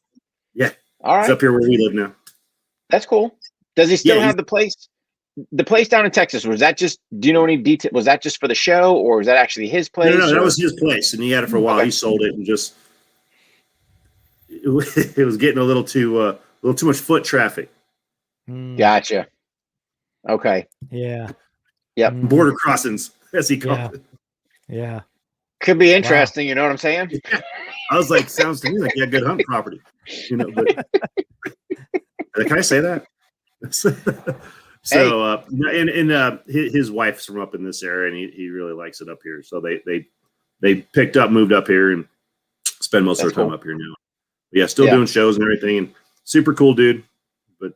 Yeah. All right. He's up here where we live now. That's cool. Does he still have the place? The place down in Texas, was that just, do you know any detail? Was that just for the show, or was that actually his place? No, that was his place, and he had it for a while. Okay. He sold it, and just it was getting a little too much foot traffic. Gotcha. Okay. Yeah. Yep. Border crossings, as he called it. Yeah. Could be interesting. Wow. You know what I'm saying? Yeah. I was like, sounds to me like you had good hunting property. You know, but can I say that? So, his wife's from up in this area, and he really likes it up here. So they picked up, moved up here, and spend most of their time up here now. But yeah, still doing shows and everything, and super cool dude, but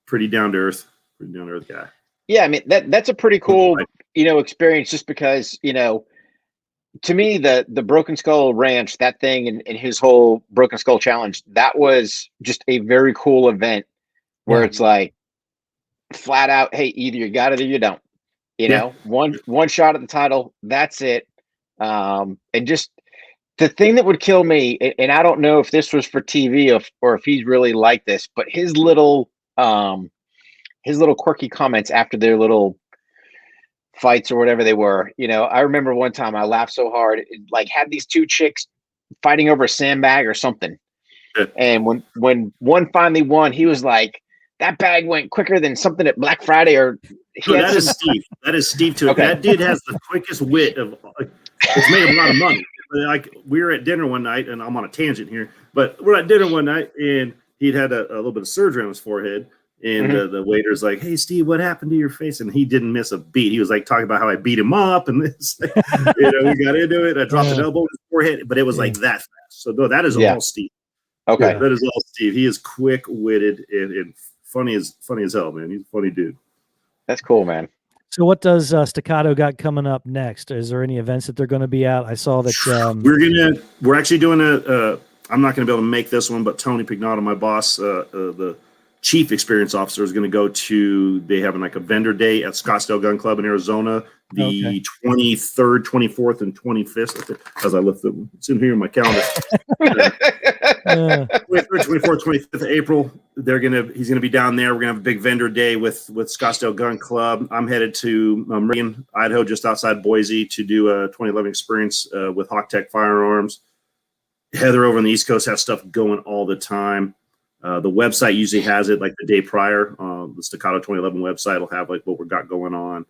pretty down to earth guy. Yeah, I mean that's a pretty cool experience, just because to me the Broken Skull Ranch, that thing, and his whole Broken Skull Challenge, that was just a very cool event where it's like, flat out, hey, either you got it or you don't. You know, one shot at the title, that's it. And just the thing that would kill me, and I don't know if this was for TV or if he's really like this, but his little quirky comments after their little fights or whatever they were. I remember one time I laughed so hard, like had these two chicks fighting over a sandbag or something. And when one finally won, he was like, that bag went quicker than something at Black Friday. Or that is Steve. That is Steve too. Okay. That dude has the quickest wit of. It's made him a lot of money. Like, we were at dinner one night, and I'm on a tangent here, but we're at dinner one night, and he'd had a little bit of surgery on his forehead, and the waiter's like, "Hey, Steve, what happened to your face?" And he didn't miss a beat. He was like talking about how I beat him up, and this, we got into it. I dropped an elbow in his forehead, but it was like that fast. So no, that is all Steve. Okay, that is all Steve. He is quick-witted and funny as hell, man. He's a funny dude. That's cool, man. So what does Staccato got coming up next? Is there any events that they're going to be at? I saw that we're actually doing I'm not going to be able to make this one, but Tony Pignato, my boss, the chief experience officer, is going to go to. They have like a vendor day at Scottsdale Gun Club in Arizona, the 23rd, 24th, and 25th. As I lift it, it's in here in my calendar. 23rd, 24th, 25th of April. He's gonna be down there. We're gonna have a big vendor day with Scottsdale Gun Club. I'm headed to Reagan, Idaho, just outside Boise, to do a 2011 experience with HOGG Firearms. Heather over on the East Coast has stuff going all the time. The website usually has it like the day prior. The Staccato 2011 website will have like what we got going on.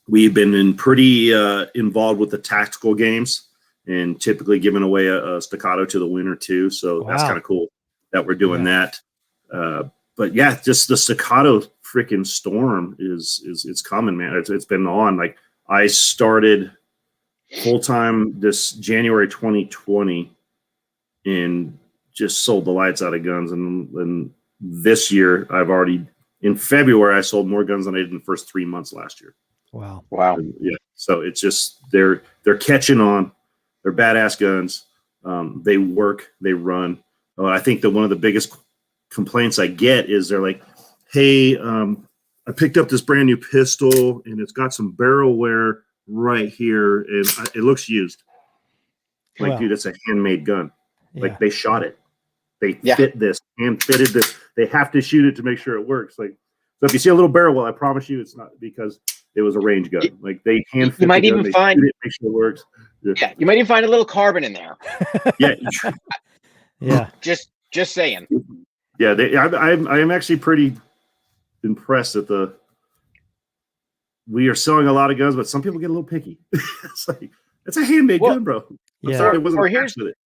We've been pretty involved with the tactical games, and typically giving away a Staccato to the winner too. So that's kind of cool that we're doing that. But yeah, just the Staccato freaking storm it's coming, man. It's been on. Like, I started full time this January 2020 and just sold the lights out of guns. And this year in February, I sold more guns than I did in the first 3 months last year. Wow. And, yeah. So it's just, they're catching on. They're badass guns. They work, they run. I think that one of the biggest complaints I get is they're like, hey, I picked up this brand new pistol and it's got some barrel wear right here, and it looks used. Like, dude, it's a handmade gun. Like, they shot it. They fit this, hand fitted this. They have to shoot it to make sure it works. Like, so if you see a little barrel, well, I promise you it's not because it was a range gun. Like, they hand fit. You might even find it, make sure it works. Yeah, you might even find a little carbon in there. Yeah. Just saying. Yeah, I am actually pretty impressed that we are selling a lot of guns, but some people get a little picky. It's like, it's a handmade gun, bro. I'm sorry, it wasn't attached with it.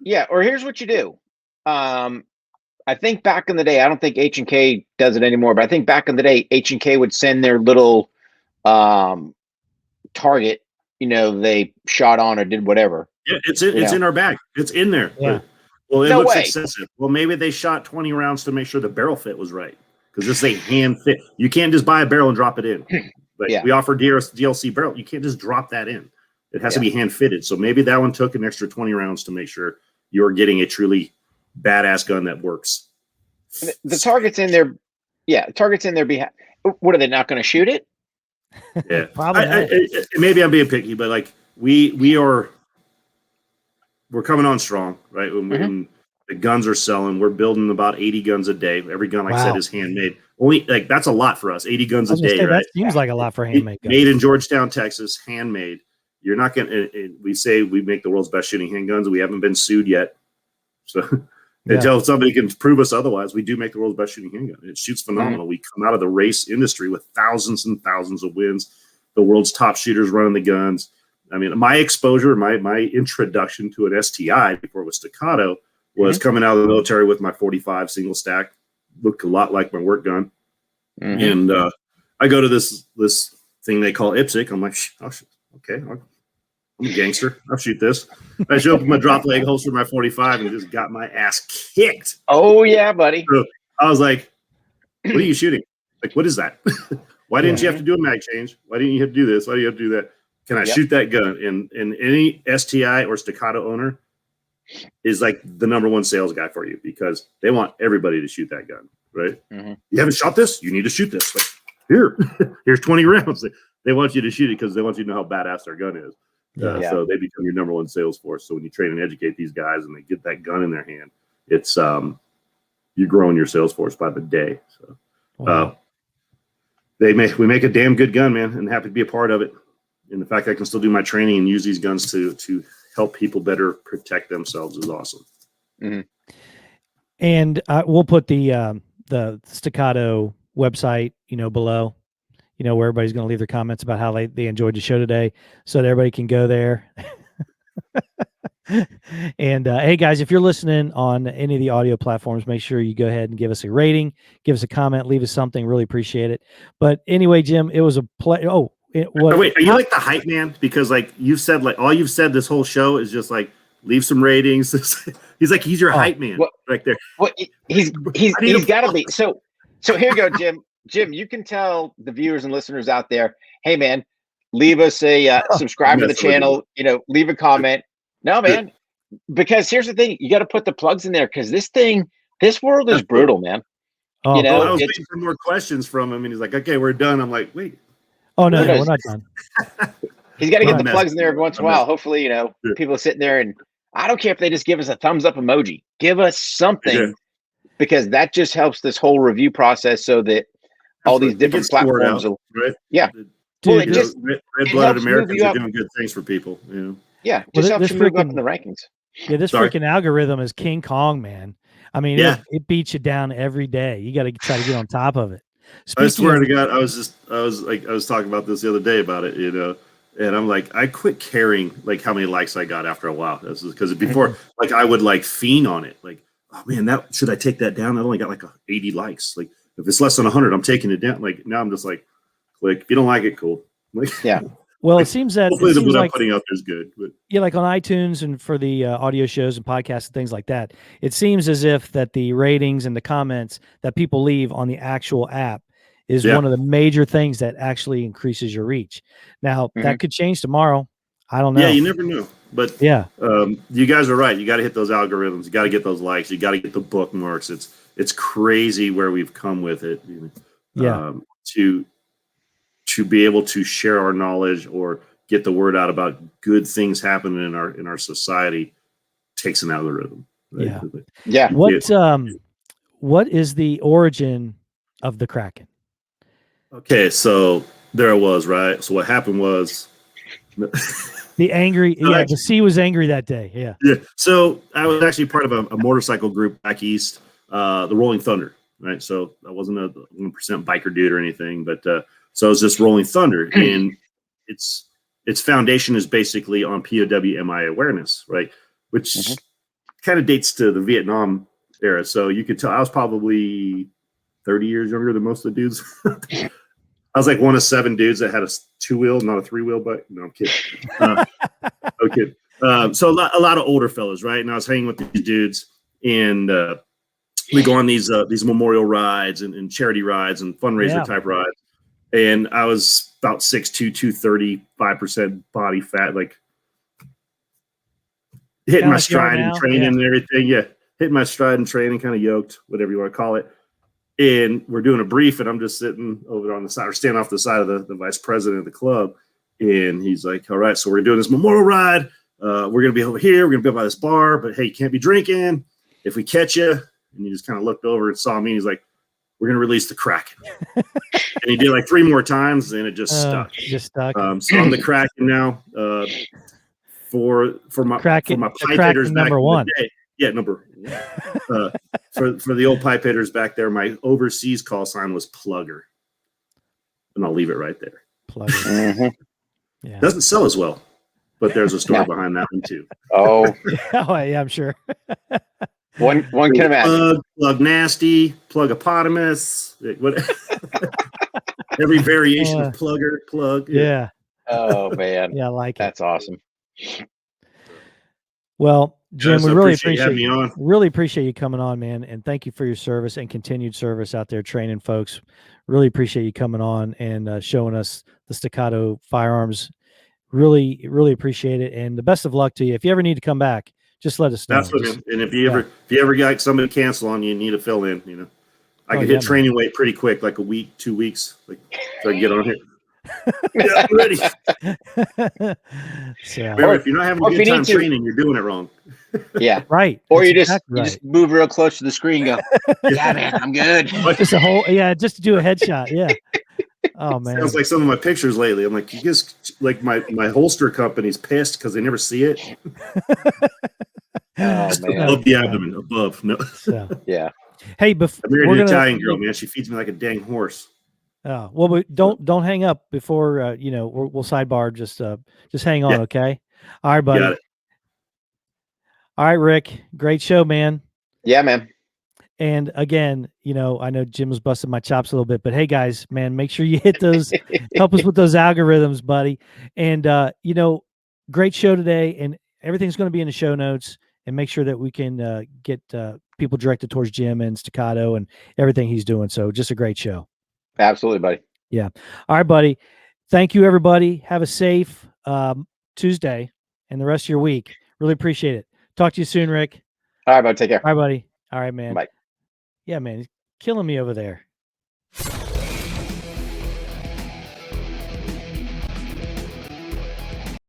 Yeah, or here's what you do. I think back in the day, I don't think H&K does it anymore, but I think back in the day, H&K would send their little target, they shot on or did whatever. Yeah, it's in our bag. It's in there. Yeah. Well, it No looks way. excessive. Well, maybe they shot 20 rounds to make sure the barrel fit was right, because this is a hand fit. You can't just buy a barrel and drop it in. Like Yeah. we offer DLC barrel. You can't just drop that in. It has to be hand fitted. So maybe that one took an extra 20 rounds to make sure you're getting a truly badass gun that works. The target's in their, target's in their behalf. What, are they not going to shoot it? Yeah, Probably not. maybe I'm being picky, but like we're coming on strong, right? When the guns are selling, we're building about 80 guns a day. Every gun, like I said, is handmade. Only like that's a lot for us. 80 guns a day, right? That seems like a lot for handmade guns. Made in Georgetown, Texas, handmade. You're not gonna. We say we make the world's best shooting handguns. We haven't been sued yet, so until somebody can prove us otherwise, we do make the world's best shooting handgun. It shoots phenomenal. We come out of the race industry with thousands and thousands of wins. The world's top shooters running the guns. I mean, my exposure, my introduction to an STI before it was Staccato was coming out of the military with my 45 single stack. Looked a lot like my work gun, and I go to this thing they call IPSC. I'm like, okay, I'm a gangster. I'll shoot this. I show up with my drop leg holster, my 45, and just got my ass kicked. Oh yeah, buddy. So I was like, "What are you shooting? Like, what is that? Why didn't you have to do a mag change? Why didn't you have to do this? Why do you have to do that? Can I shoot that gun?" And any STI or Staccato owner is like the number one sales guy for you, because they want everybody to shoot that gun, right? You haven't shot this? You need to shoot this. Like, here's 20 rounds. They want you to shoot it because they want you to know how badass their gun is. So they become your number one sales force. So when you train and educate these guys and they get that gun in their hand, it's you're growing your sales force by the day. So we make a damn good gun, man, and happy to be a part of it. And the fact I can still do my training and use these guns to help people better protect themselves is awesome. And we'll put the Staccato website, below, where everybody's going to leave their comments about how they enjoyed the show today, so that everybody can go there. And hey guys, if you're listening on any of the audio platforms, make sure you go ahead and give us a rating, give us a comment, leave us something. Really appreciate it. But anyway, Jim, it was a play. Wait, are you like the hype man? Because like you said, like all you've said this whole show is just like leave some ratings. He's your hype man right there. Well, he's got to be. So here you go, Jim. Jim, you can tell the viewers and listeners out there, hey man, leave us a subscribe to the channel. Leave a comment. No, man, because here's the thing: you got to put the plugs in there, because this world is brutal, man. I was waiting for more questions from him, and he's like, "Okay, we're done." I'm like, "Wait." Oh no, we're not done. He's got to get the plugs in there every once in a while. Hopefully, people are sitting there, and I don't care if they just give us a thumbs up emoji. Give us something, because that just helps this whole review process, so that all these different platforms will, right? Yeah. Dude, red-blooded Americans are doing good things for people. Yeah, just helps you move up in the rankings. Yeah, this freaking algorithm is King Kong, man. I mean, it beats you down every day. You got to try to get on top of it. I swear to God, I was talking about this the other day about it, and I'm like, I quit caring like how many likes I got after a while. This is because before, like, I would like fiend on it, like, oh man, should I take that down? I only got like 80 likes. Like, if it's less than 100, I'm taking it down. Like now, I'm just like, click. If you don't like it, cool. Like, Well, it seems that hopefully the what I'm putting out there is good. But like on iTunes and for the audio shows and podcasts and things like that, it seems as if that the ratings and the comments that people leave on the actual app is one of the major things that actually increases your reach. Now that could change tomorrow. I don't know. Yeah, you never know. But you guys are right. You got to hit those algorithms. You got to get those likes. You got to get the bookmarks. It's crazy where we've come with it. To be able to share our knowledge or get the word out about good things happening in our society takes an algorithm. Right? What is the origin of the Kraken? Okay, so there it was, right? So what happened was the sea was angry that day. Yeah. So I was actually part of a motorcycle group back east, the Rolling Thunder, right? So I wasn't a 1% biker dude or anything, but so it was just Rolling Thunder, and its foundation is basically on POW/MI awareness, right? Which kind of dates to the Vietnam era. So you could tell I was probably 30 years younger than most of the dudes. I was like one of 7 dudes that had a 2-wheel, not a 3-wheel, but no, I'm kidding. Okay. So a lot of older fellas, right? And I was hanging with these dudes, and we go on these memorial rides and charity rides and fundraiser type rides. And I was about 6'2", 230, 5% body fat, like hitting my stride and training and everything. Yeah, hitting my stride and training, kind of yoked, whatever you want to call it. And we're doing a brief, and I'm just sitting over there on the side, or standing off the side of the vice president of the club. And he's like, all right, so we're doing this memorial ride. We're going to be over here. We're going to be by this bar, but hey, you can't be drinking. If we catch you, and he just kind of looked over and saw me, and he's like, we're going to release the Kraken. And he did like 3 more times, and it just stuck. So I'm the Kraken now. For my pipe hitters back number one. Yeah, number for the old pipe hitters back there, my overseas call sign was Plugger. And I'll leave it right there. Plugger. Yeah. Doesn't sell as well, but there's a story behind that one too. Oh. Yeah, I'm sure. One can imagine. Plug nasty, plugopotamus, every variation of plug. Yeah. Oh man. Yeah, I like That's awesome. Well, Jim, we really appreciate you. Really appreciate you coming on, man, and thank you for your service and continued service out there training folks. Really appreciate you coming on and showing us the Staccato firearms. Really, really appreciate it, and the best of luck to you. If you ever need to come back, just let us know. That's what. And if you ever got somebody cancel on you, need to fill in. I can hit training weight pretty quick, like a week, 2 weeks, so I can get on here. Yeah, I'm ready. Remember, if you're not having a good time training, you're doing it wrong. Yeah, right. Or you just move real close to the screen and go, yeah, man, I'm good. Just just to do a headshot. Yeah. Oh man, sounds like some of my pictures lately. I'm like, you guys, like my holster company's pissed because they never see it. Just above the abdomen, above. No. So, yeah. Hey, I married an Italian girl, man. She feeds me like a dang horse. Oh, well, don't hang up before we'll sidebar. Just hang on, okay? All right, buddy. Got it. All right, Rick. Great show, man. Yeah, man. And again, I know Jim was busting my chops a little bit, but hey, guys, man, make sure you hit those. Help us with those algorithms, buddy. And great show today, and everything's going to be in the show notes. And make sure that we can get people directed towards Jim and Staccato and everything he's doing. So just a great show. Absolutely, buddy. Yeah. All right, buddy. Thank you, everybody. Have a safe Tuesday and the rest of your week. Really appreciate it. Talk to you soon, Rick. All right, buddy. Take care. All right, buddy. All right, man. Bye. Yeah, man. He's killing me over there.